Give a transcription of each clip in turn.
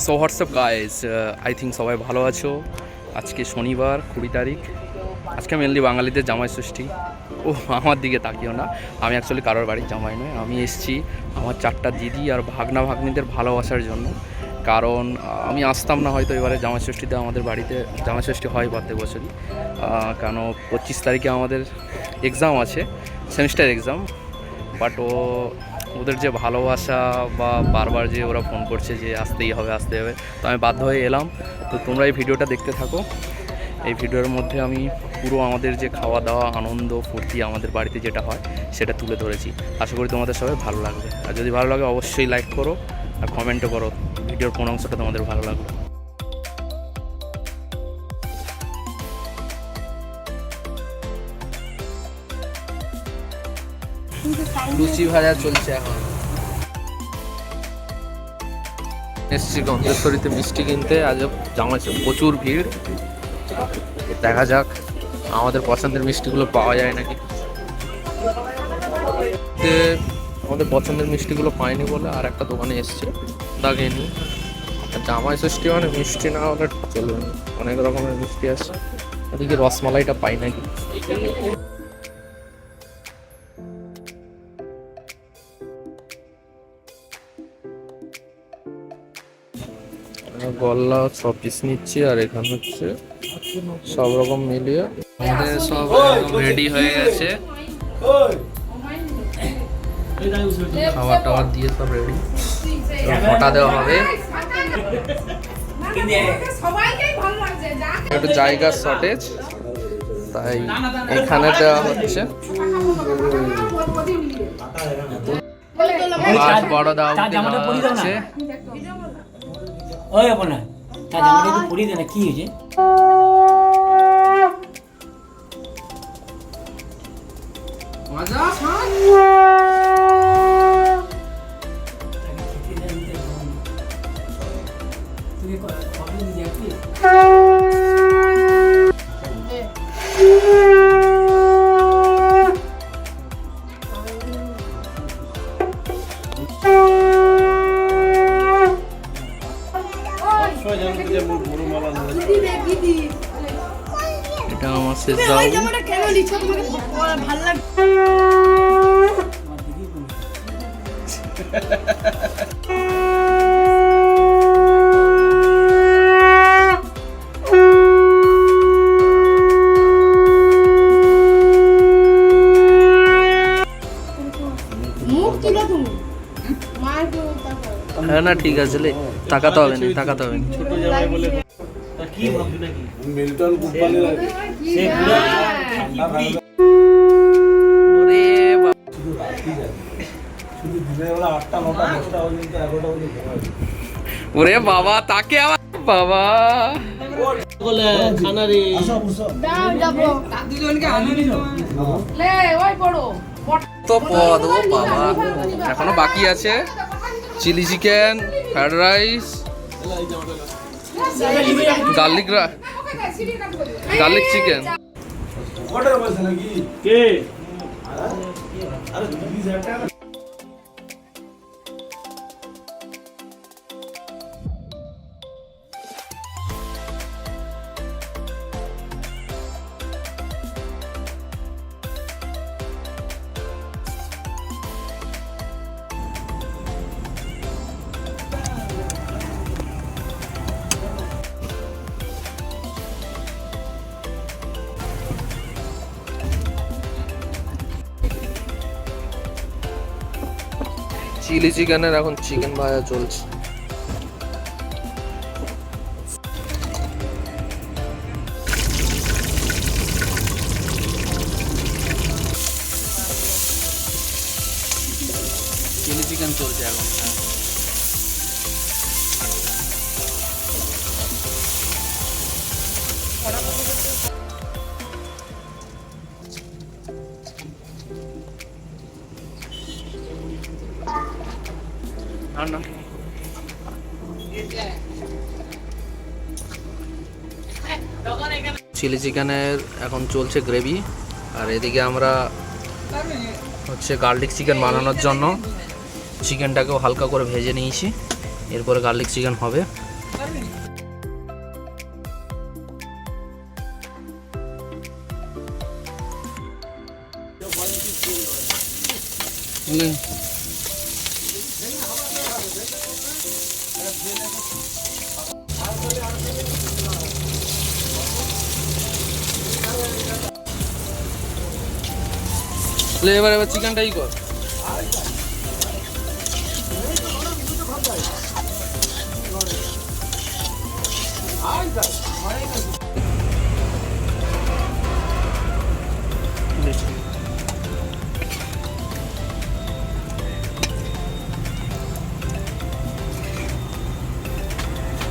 So WhatsApp guys, I think সবাই ভালো আছো। আজকে শনিবার 20 তারিখ। আজকে মেনলি বাঙালিদের জামাই ষষ্ঠী। ও আমার দিকে তাকিও না, আমি অ্যাকচুয়ালি কারোর বাড়ির জামাই নয়। আমি এসেছি আমার 4টা দিদি আর ভাগনা ভাগ্নিদের ভালোবাসার জন্য। কারণ আমি আসতাম না হয়তো এবারে জামাই ষষ্ঠীতে, আমাদের বাড়িতে জামাই ষষ্ঠী হয় প্রত্যেক বছরই। কেন 25 তারিখে আমাদের এক্সাম আছে, সেমিস্টার এক্সাম। বাট ওদের যে ভালোবাসা বা বারবার যে ওরা ফোন করছে যে আসতেই হবে আসতে হবে, তো আমি বাধ্য হয়ে এলাম। তো তোমরা এই ভিডিওটা দেখতে থাকো। এই ভিডিওর মধ্যে আমি পুরো আমাদের যে খাওয়া দাওয়া আনন্দ ফুর্তি আমাদের বাড়িতে যেটা হয় সেটা তুলে ধরেছি। আশা করি তোমাদের সবাই ভালো লাগবে, আর যদি ভালো লাগে অবশ্যই লাইক করো আর কমেন্টও করো ভিডিওর কোন অংশটা তোমাদের ভালো লাগলো। লুচি ভাজা চলছে এখন। এসছি গন্ধেশ্বরীতে মিষ্টি কিনতে, আজ জামাই প্রচুর ভিড়। দেখা যাক আমাদের পছন্দের মিষ্টিগুলো পাওয়া যায় নাকি। আমাদের পছন্দের মিষ্টিগুলো পাইনি বলে আর একটা দোকানে এসছে, দাগে নি। জামাই ষষ্ঠী মানে মিষ্টি না হলে চলবে না, অনেক রকমের মিষ্টি আছে। এদিকে রসমালাইটা পাই নাকি। গল্লা 6 পিস নিচ্ছি, আর এখানে হচ্ছে সব রকম মিলিয়ে আমাদের সব রেডি হয়ে গেছে। খাবার টাবার দিয়ে সব রেডি, ফটা দেওয়া হবে। একটু জায়গার শর্টেজ, তাই এখানে দেওয়া হচ্ছে। বড় দেওয়া হচ্ছে। ওই আপনা তা জামাটা একটু পরিয়ে দে না, কি হয়েছে? মজা শান তুই কবে দিবি দেখবি? এটা আমার শেষ যাও। হ্যাঁ না ঠিক আছে, তাকাতে হবে না, তাকাতে হবে না। কি ভাববি নাকি মিল্টন কোম্পানি ওরে বাবা, তাকে আবার বাবা বলে খানারি তো পদ। ও বাবা, এখনো বাকি আছে। Chilli chicken, fried rice, garlic chicken. কে চিলি চিকেনের এখন চিকেন ভাজা চলছে। চিলি চিকেন চলছে এখন। না চিলি চিকেনের এখন চলছে গ্রেভি, আর এদিকে আমরা হচ্ছে গার্লিক চিকেন বানানোর জন্য চিকেনটাকেও হালকা করে ভেজে নিয়েছি। এরপরে গার্লিক চিকেন হবে। এবার চিকেনটাই কর।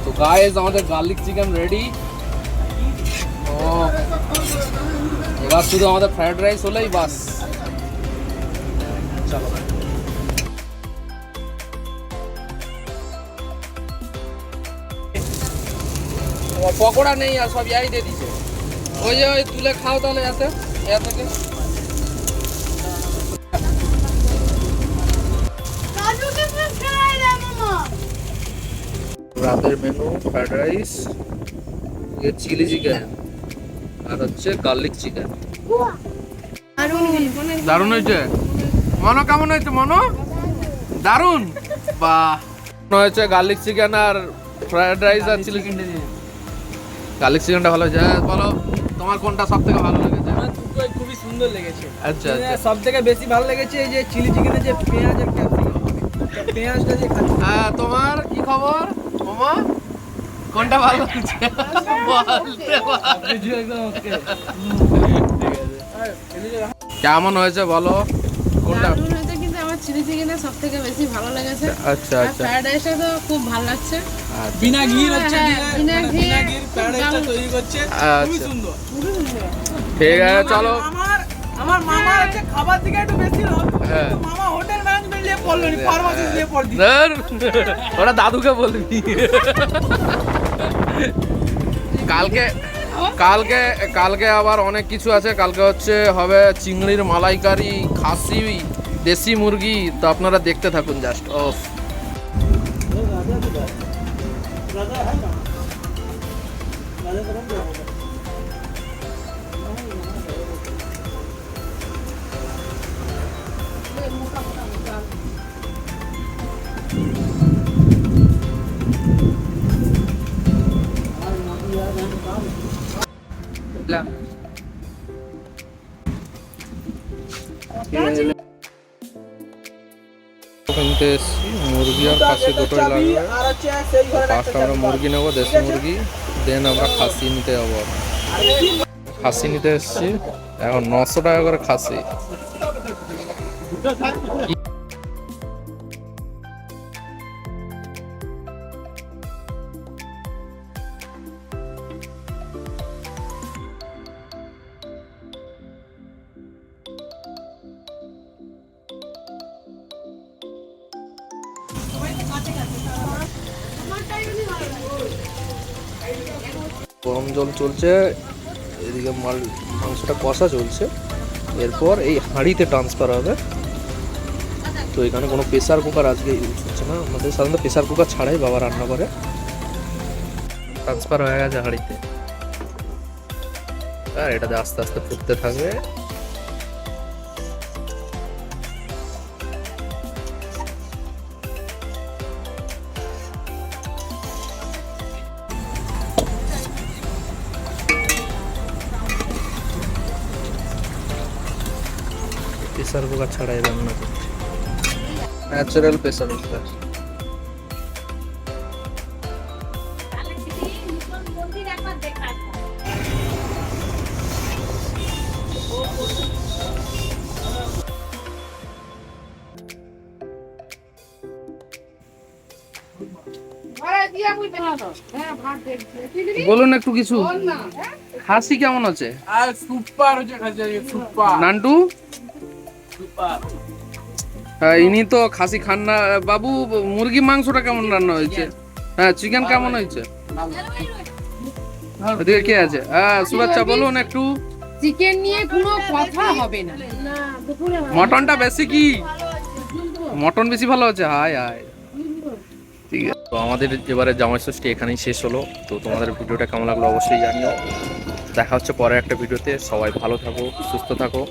তো গাইস আমাদের গার্লিক চিকেন রেডি। ও এবার শুধু আমাদের ফ্রাইড রাইস হলেই বাস। চলো পকোড়া নেই আর সব ইয়াই দিয়ে দিছে। ওই যে ওই তুলে খাও তাহলে এতে এ থেকে। রাতের menu fried rice, chilli chicken আর হচ্ছে গার্লিক চিকেন। দারুণ হয়েছে মনো, কেমন হয়েছে মনো? দারুণ, বাহ। হয়েছে গার্লিক চিকেন আর ফ্রাইড রাইস আর চিলি চিকেন। গার্লিক চিকেনটা ভালো হয়েছে। বলো তোমার কোনটা সব থেকে ভালো লেগেছে? আমার দুটোই খুবই সুন্দর লেগেছে। আচ্ছা আচ্ছা, সব থেকে বেশি ভালো লেগেছে এই যে চিলি চিকেনের যে পেঁয়াজ আর ক্যাপসিকাম, পেঁয়াজটা যে খাচ্ছি। হ্যাঁ তোমার কি খবর মামা? কোনটা ভালো লাগছে বলতে পারো। একদম ওকে। কেমন হয়েছে বলো কোনটা? দারুণ হয়েছে, কিন্তু আমার চিলি চিকেনটা সব থেকে বেশি ভালো লেগেছে। আচ্ছা আর আচ্ছা ফ্রাইড রাইসটা তো খুব ভালো লাগছে। আচ্ছা। বিনা ঘির হচ্ছে হ্যাঁ, বিনা ঘি বিনা ঘির প্যারাডাইসটা তৈরি করছে, খুবই আচ্ছা। সুন্দর। ঠিক আছে চলো। আমার মামা হচ্ছে খাবার দিকে একটু বেশি লোক, হ্যাঁ। কিন্তু মামা হোটেল ম্যানেজমেন্ট নিয়ে পড়লো নি, ফার্মাসিস্ট নিয়ে পড় দিল। ধর, ওরা দাদুকে বলবি। কালকে কালকে কালকে আবার অনেক কিছু আছে। কালকে হচ্ছে হবে চিংড়ির মালাইকারি, খাসি, দেশি মুরগি। তো আপনারা দেখতে থাকুন জাস্ট অফ। কিনতে এসছি মুরগি আর খাসি দুটোই লাগবে। আর হচ্ছে সেই ঘরে ফার্স্ট আমরা মুরগি নেবো, দেশি মুরগি, দেন আমরা খাসি নিতে যাবো। খাসি নিতে এসছি এখন 900 টাকা করে খাসি। গরম জল চলছে, এদিকে মাংসটা কষা চলছে। এরপর এই হাঁড়িতে ট্রান্সফার হবে। তো এখানে কোনো প্রেসার কুকার আজকে ইউজ হচ্ছে না। আমাদের সাধারণত প্রেসার কুকার ছাড়াই বাবা রান্না করে। ট্রান্সফার হয়ে গেছে হাঁড়িতে, আর এটাতে আস্তে আস্তে ফুটতে থাকবে। প্রেসার কুকার ছাড়াই রান্না করছে, ন্যাচারাল প্রেসার কুকার। বলুন একটু কিছু। খাসি কেমন আছে? আর সুপার হচ্ছে খাসি, সুপার নান্টু সুপার। ইনি তো খাসি খান না। বাবু মুরগি মাংসটা কেমন রান্না হয়েছে? হ্যাঁ চিকেন কেমন হয়েছে? ওদিকে কে আছে? হ্যাঁ শুভেচ্ছা, বলুন একটু। চিকেন নিয়ে কোনো কথা হবে না। মটনটা বেশি কি? মটন বেশি ভালো হচ্ছে? হায় হায়, ঠিক আছে, তো আমাদের এবারে জামাই ষষ্ঠী এখানেই শেষ হলো। তো তোমাদের ভিডিওটা কেমন লাগলো অবশ্যই জানিও। দেখা হচ্ছে পরের একটা ভিডিওতে। সবাই ভালো থাকো, সুস্থ থাকো।